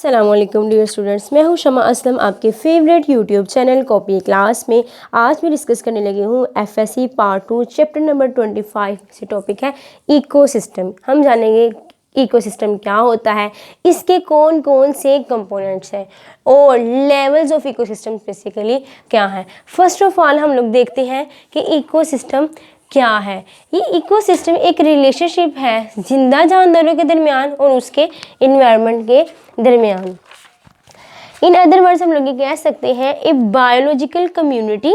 अस्सलामुअलैकुम dear students, मैं हूं शमा असलम, आपके favourite YouTube channel copy class में। आज मैं डिस्कस करने लगी हूं एफएससी पार्ट 2 चैप्टर नंबर 25 से टॉपिक है इकोसिस्टम। हम जानेंगे इकोसिस्टम क्या होता है, इसके कौन कौन से कंपोनेंट्स हैं और लेवल्स ऑफ इकोसिस्टम बेसिकली क्या है। फर्स्ट ऑफ ऑल हम लोग देखते हैं कि इकोसिस्टम क्या है। ये इकोसिस्टम एक रिलेशनशिप है जिंदा जानदारों के दरमियान और उसके इन्वायरमेंट के दरमियान। इन अदर वर्ड्स हम लोग ये कह सकते हैं a biological community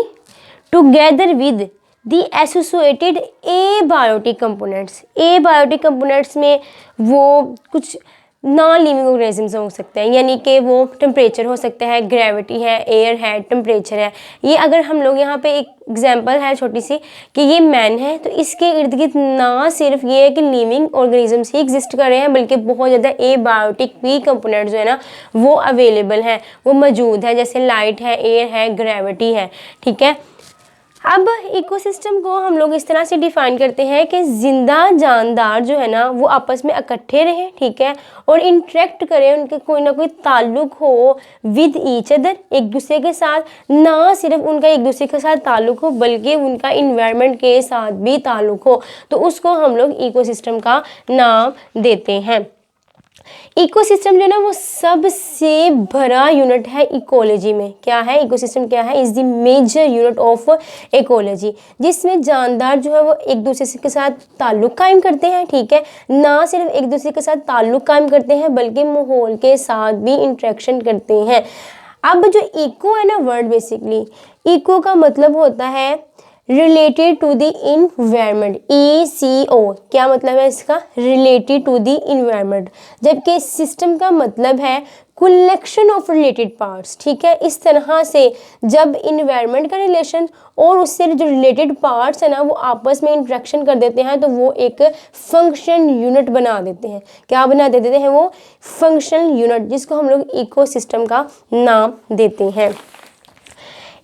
together with the associated abiotic components. Abiotic components में वो कुछ नॉन लिविंग ऑर्गेनिजम्स हो सकते हैं, यानी कि वो टेम्परेचर हो सकता है, ग्रेविटी है, एयर है, टेम्परेचर है। ये अगर हम लोग यहाँ पे एक एग्जांपल है छोटी सी कि ये मैन है, तो इसके इर्द गिर्द ना सिर्फ ये है कि लिविंग ऑर्गेनिजम्स ही एग्जिस्ट कर रहे हैं, बल्कि बहुत ज़्यादा एबायोटिक भी कंपोनेंट्स जो है ना वो अवेलेबल हैं, वो मौजूद है, जैसे लाइट है, एयर है, ग्रेविटी है। ठीक है, अब इकोसिस्टम को हम लोग इस तरह से डिफाइन करते हैं कि जिंदा जानदार जो है ना वो आपस में इकट्ठे रहें, ठीक है, और इंटरेक्ट करें, उनके कोई ना कोई ताल्लुक हो विद ईच अदर, एक दूसरे के साथ। ना सिर्फ उनका एक दूसरे के साथ ताल्लुक हो बल्कि उनका इन्वायरमेंट के साथ भी ताल्लुक हो, तो उसको हम लोग इकोसिस्टम का नाम देते हैं। इकोसिस्टम जो है ना वो सबसे बड़ा यूनिट है इकोलॉजी में। क्या है इकोसिस्टम, क्या है, is the major unit of ecology, जिसमें जानदार जो है वो एक दूसरे के साथ ताल्लुक कायम करते हैं। ठीक है, ना सिर्फ एक दूसरे के साथ ताल्लुक कायम करते हैं बल्कि माहौल के साथ भी इंटरेक्शन करते हैं। अब जो इको है ना वर्ड, बेसिकली इको का मतलब होता है related to the environment. ECO क्या मतलब है इसका, रिलेटेड टू द इन्वायरमेंट, जबकि सिस्टम का मतलब है कलेक्शन ऑफ रिलेटेड पार्ट्स। ठीक है, इस तरह से जब इन्वायरमेंट का रिलेशन और उससे जो रिलेटेड पार्ट्स है ना वो आपस में इंटरेक्शन कर देते हैं तो वो एक फंक्शन यूनिट बना देते हैं। क्या बना देते हैं वो, फंक्शनल यूनिट, जिसको हम लोग इकोसिस्टम का नाम देते हैं।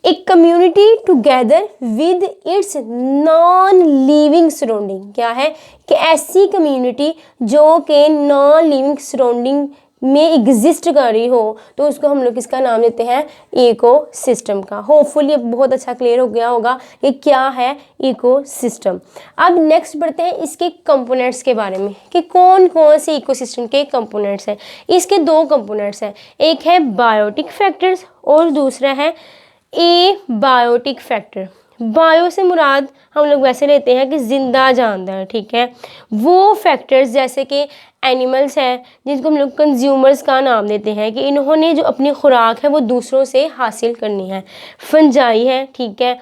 एक community together with its non living surrounding. क्या है कि ऐसी कम्युनिटी जो कि नॉन लिविंग सराउंडिंग में एग्जिस्ट कर रही हो, तो उसको हम लोग किसका नाम देते हैं, इकोसिस्टम का। होपफुली बहुत अच्छा क्लियर हो गया होगा कि क्या है इकोसिस्टम। अब नेक्स्ट बढ़ते हैं इसके कंपोनेंट्स के बारे में कि कौन कौन से इकोसिस्टम के कंपोनेंट्स हैं। इसके दो कंपोनेंट्स हैं, एक है बायोटिक फैक्टर्स और दूसरा है एबायोटिक फैक्टर। बायो से मुराद हम लोग वैसे लेते हैं कि जिंदा जानदार। ठीक है, वो फैक्टर्स जैसे कि एनिमल्स हैं जिनको हम लोग कंज्यूमर्स का नाम देते हैं कि इन्होंने जो अपनी खुराक है वो दूसरों से हासिल करनी है। फंजाई है, ठीक है,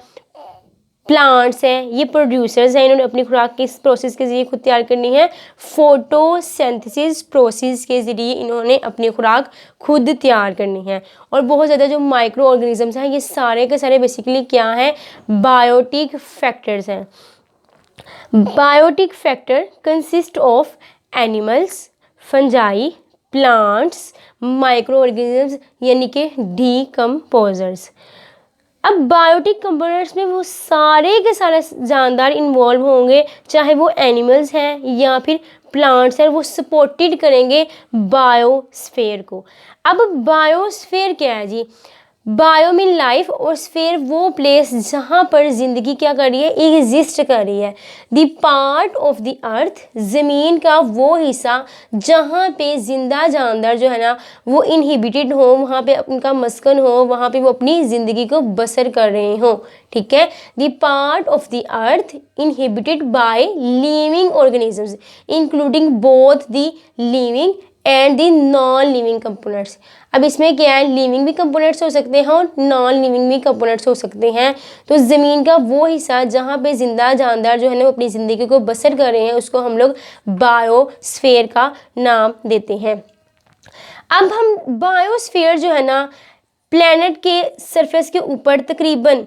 प्लांट्स हैं, ये प्रोड्यूसर्स हैं, इन्होंने अपनी खुराक किस प्रोसेस के ज़रिए खुद तैयार करनी है, फोटोसिंथेसिस प्रोसेस के ज़रिए इन्होंने अपनी खुराक खुद तैयार करनी है। और बहुत ज़्यादा जो माइक्रो ऑर्गेनिजम्स हैं ये सारे के सारे बेसिकली क्या हैं, बायोटिक फैक्टर्स हैं। Biotic factor consist of animals, fungi, plants, microorganisms यानी कि डीकम्पोजर्स। अब बायोटिक कंपोनेंट्स में वो सारे के सारे जानदार इन्वॉल्व होंगे, चाहे वो एनिमल्स हैं या फिर प्लांट्स हैं, वो सपोर्टेड करेंगे बायोस्फीयर को। अब बायोस्फीयर क्या है जी, बायो मीन लाइफ और स्फीयर वो प्लेस जहाँ पर जिंदगी क्या कर रही है, एग्जिस्ट कर रही है। The part of the earth, ज़मीन का वो हिस्सा जहाँ पे जिंदा जानदार जो है ना वो इनहिबिटेड हो, वहाँ पे उनका मस्कन हो, वहाँ पे वो अपनी ज़िंदगी को बसर कर रहे हो। ठीक है, the part of the earth inhibited by living organisms including both the living and the non living components. अब इसमें क्या है, लिविंग भी कंपोनेंट्स हो सकते हैं और नॉन लिविंग भी कंपोनेंट्स हो सकते हैं। तो ज़मीन का वो हिस्सा जहाँ पे जिंदा जानदार जो है ना वो अपनी ज़िंदगी को बसर कर रहे हैं उसको हम लोग बायोस्फीयर का नाम देते हैं। अब हम बायोस्फीयर जो है ना प्लैनेट के सरफेस के ऊपर तकरीबन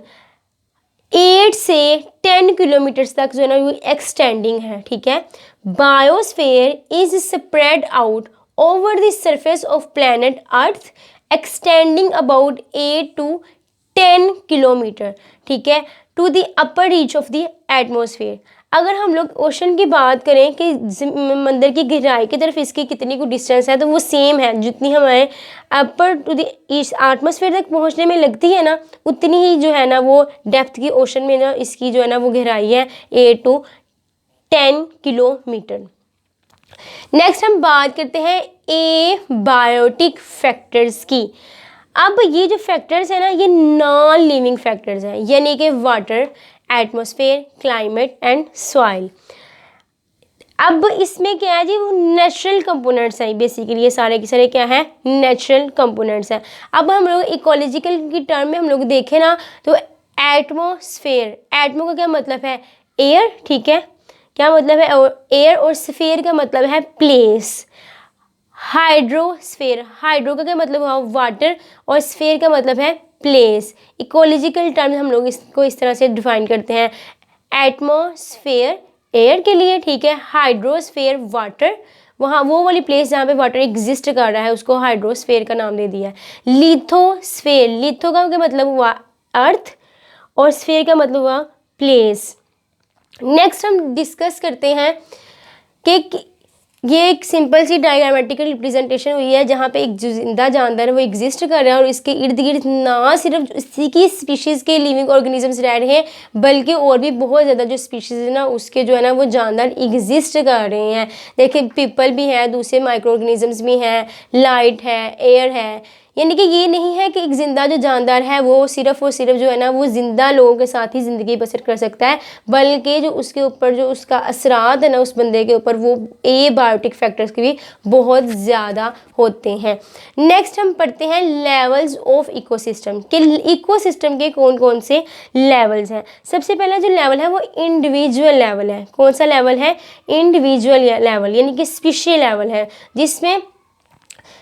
8 से 10 किलोमीटर्स तक जो है ना वो एक्सटेंडिंग है। ठीक है, biosphere is spread out over the surface of planet Earth extending about 8 to 10 kilometre. ठीक है, to the upper reach of the atmosphere। अगर हम लोग ओशन की बात करें कि मंदिर की गहराई की तरफ इसकी कितनी को डिस्टेंस है, तो वो सेम है जितनी हमारे upper two the east atmosphere तक पहुंचने में लगती है ना, उतनी ही जो है ना वो डेप्थ की ओशन में ना इसकी जो है ना वो गहराई है 8 to 10 किलोमीटर। नेक्स्ट हम बात करते हैं एबायोटिक फैक्टर्स की। अब ये जो फैक्टर्स है ना, ये नॉन लिविंग फैक्टर्स हैं, यानी कि water, atmosphere, climate and soil. अब इसमें क्या है जी, वो नेचुरल कंपोनेंट्स हैं बेसिकली, ये सारे के सारे क्या है, नेचुरल कंपोनेंट्स हैं। अब हम लोग इकोलॉजिकल की टर्म में हम लोग देखें ना, तो एटमॉस्फेयर, एटमो का क्या मतलब है, एयर, ठीक है, क्या मतलब है एयर, और स्फेयर का मतलब है प्लेस। हाइड्रोस्फेयर, हाइड्रो का क्या मतलब हुआ, वाटर, और स्फेयर का मतलब है प्लेस। इकोलॉजिकल टर्म हम लोग इसको इस तरह से डिफाइन करते हैं, एटमॉस्फेयर एयर के लिए, ठीक है, हाइड्रोस्फेयर वाटर, वहाँ वो वाली प्लेस जहाँ पे वाटर एग्जिस्ट कर रहा है उसको हाइड्रोस्फेयर का नाम दे दिया है। लिथोस्फेयर, लिथो का क्या मतलब हुआ अर्थ, और स्फेयर का मतलब हुआ प्लेस। नेक्स्ट हम डिस्कस करते हैं कि ये एक सिंपल सी डायग्रामेटिकल रिप्रेजेंटेशन हुई है जहाँ पे एक जो जिंदा जानदार है वो एग्जिस्ट कर रहा है, और इसके इर्द गिर्द ना सिर्फ इसी की स्पीशीज़ के लिविंग ऑर्गेनिजम्स रह रहे हैं, बल्कि और भी बहुत ज़्यादा जो स्पीशीज़ है ना उसके जो है ना वो जानदार एग्जिस्ट कर रहे हैं। देखिए पीपल भी है, दूसरे माइक्रो ऑर्गेनिजम्स भी हैं, लाइट है, एयर है, यानी कि ये नहीं है कि एक ज़िंदा जो जानदार है वो सिर्फ और सिर्फ जो है ना वो ज़िंदा लोगों के साथ ही ज़िंदगी बसर कर सकता है, बल्कि जो उसके ऊपर जो उसका असरात है ना उस बंदे के ऊपर, वो एबायोटिक फैक्टर्स के भी बहुत ज़्यादा होते हैं। नेक्स्ट हम पढ़ते हैं लेवल्स ऑफ इकोसिस्टम, कि इकोसिस्टम के कौन कौन से लेवल्स हैं। सबसे पहला जो लेवल है वो इंडिविजुअल लेवल है। कौन सा लेवल है, इंडिविजुअल लेवल, यानी कि स्पीशीज लेवल है, जिसमें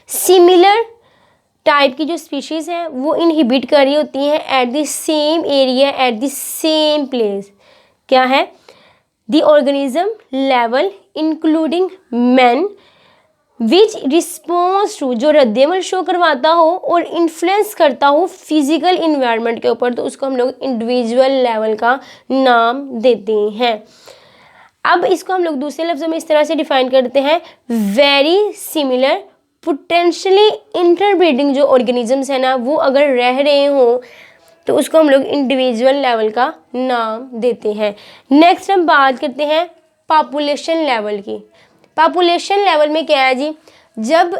सिमिलर टाइप की जो स्पीशीज़ हैं वो इनहिबिट कर रही होती हैं at the same area at the same place. क्या है, the organism level including man which response to, जो रद्देमल शो करवाता हो और इन्फ्लुएंस करता हो फिजिकल इन्वायरमेंट के ऊपर, तो उसको हम लोग इंडिविजुअल लेवल का नाम देते हैं। अब इसको हम लोग दूसरे लफ्ज़ों में इस तरह से डिफाइन करते हैं, वेरी सिमिलर पोटेंशियली इंटरब्रीडिंग जो ऑर्गेनिजम्स है ना वो अगर रह रहे हों तो उसको हम लोग इंडिविजुअल लेवल का नाम देते हैं। नेक्स्ट हम बात करते हैं पॉपुलेशन लेवल की। पॉपुलेशन लेवल में क्या है जी, जब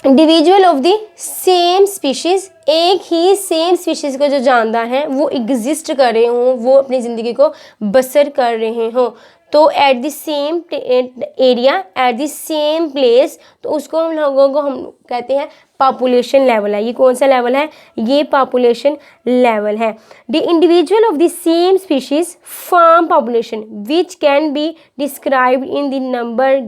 individual of the same species, एक ही सेम स्पीशीज़ का जो जानदार हैं वो एग्जिस्ट कर रहे हों, वो अपनी ज़िंदगी को बसर कर रहे हों, तो eight the same area at the same place, तो उसको हम लोगों को हम कहते हैं पॉपुलेशन लेवल है। ये कौन सा लेवल है, ये पॉपुलेशन लेवल है। The individual of the same species form population which can be described in the number,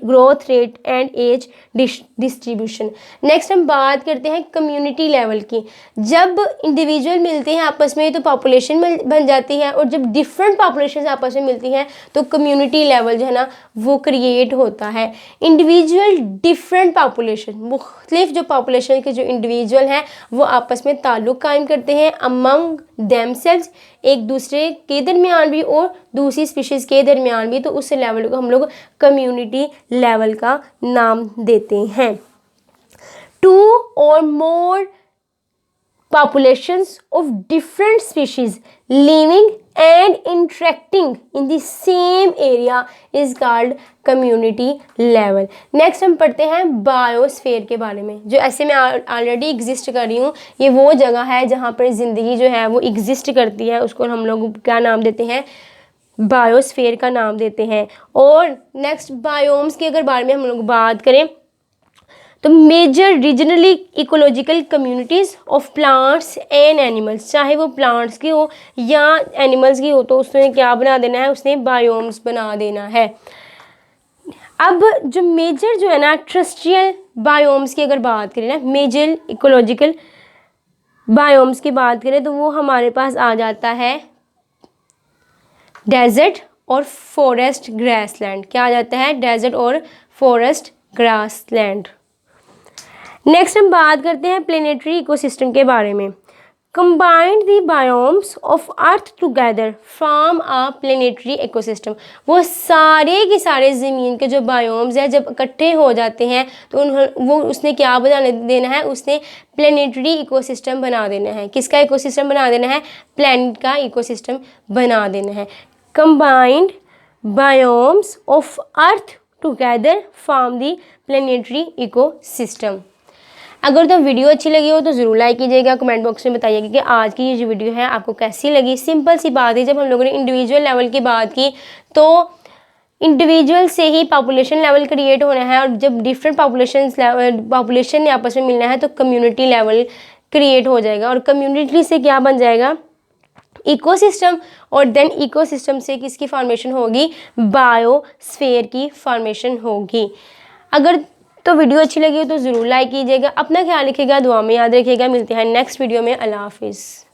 growth rate and age distribution. Next हम बात करते हैं कम्युनिटी लेवल की। जब इंडिविजुअल मिलते हैं आपस में तो पॉपुलेशन बन जाती है, और जब डिफरेंट पॉपुलेशन आपस में मिलती हैं तो कम्युनिटी लेवल जो है ना वो क्रिएट होता है। इंडिविजुअल डिफरेंट पॉपुलेशन, मुख्तलिफ जो पॉपुलेशन के जो इंडिविजुअल हैं वो आपस में ताल्लुक़ कायम करते हैं अमंग देमसेल्व्स, एक दूसरे के दरमियान भी और दूसरी स्पीशीज़ के दरमियान भी, तो उस लेवल को हम लोग कम्युनिटी लेवल का नाम देते हैं। 2 or more populations of different species living and interacting in the same area is called community level. Next हम पढ़ते हैं बायोस्फीयर के बारे में, जो ऐसे मैं ऑलरेडी एग्जिस्ट कर रही हूँ, ये वो जगह है जहाँ पर ज़िंदगी जो है वो एग्जिस्ट करती है, उसको हम लोग क्या नाम देते हैं, बायोस्फीयर का नाम देते हैं। और नेक्स्ट बायोम्स के अगर बारे में हम लोग बात करें तो major regionally ecological communities of plants and animals, चाहे वो प्लांट्स की हो या एनिमल्स की हो, तो उसने क्या बना देना है, उसने बायोम्स बना देना है। अब जो मेजर जो है ना ट्रस्ट्रियल बायोम्स की अगर बात करें ना, मेजर इकोलॉजिकल बायोम्स की बात करें तो वो हमारे पास आ जाता है डेजर्ट और फॉरेस्ट ग्रासलैंड। क्या आ जाता है, डेजर्ट और फॉरेस्ट ग्रासलैंड। नेक्स्ट हम बात करते हैं प्लेनेटरी इकोसिस्टम के बारे में। combined the biomes of earth together form a planetary ecosystem। वो सारे के सारे ज़मीन के जो बायोम्स हैं जब इकट्ठे हो जाते हैं तो वो उसने क्या बना देना है, उसने प्लेनेटरी इकोसिस्टम बना देना है। किसका इकोसिस्टम बना देना है? प्लैनेट का इकोसिस्टम बना देना है। Combined biomes of earth together form the planetary ecosystem. अगर तो वीडियो अच्छी लगी हो तो ज़रूर लाइक कीजिएगा, कमेंट बॉक्स में बताइएगा कि आज की ये जो वीडियो है आपको कैसी लगी। सिंपल सी बात है, जब हम लोगों ने इंडिविजुअल लेवल की बात की तो इंडिविजुअल से ही पॉपुलेशन लेवल क्रिएट होना है, और जब डिफरेंट पॉपुलेशन ने आपस में मिलना है तो कम्युनिटी लेवल क्रिएट हो जाएगा, और कम्युनिटी से क्या बन जाएगा? इकोसिस्टम, और देन इकोसिस्टम से किसकी फॉर्मेशन होगी? बायोस्फीयर की फॉर्मेशन होगी। अगर तो वीडियो अच्छी लगी हो तो ज़रूर लाइक कीजिएगा। अपना ख्याल रखिएगा, दुआ में याद रखिएगा। मिलते हैं नेक्स्ट वीडियो में। अल्लाह हाफिज़।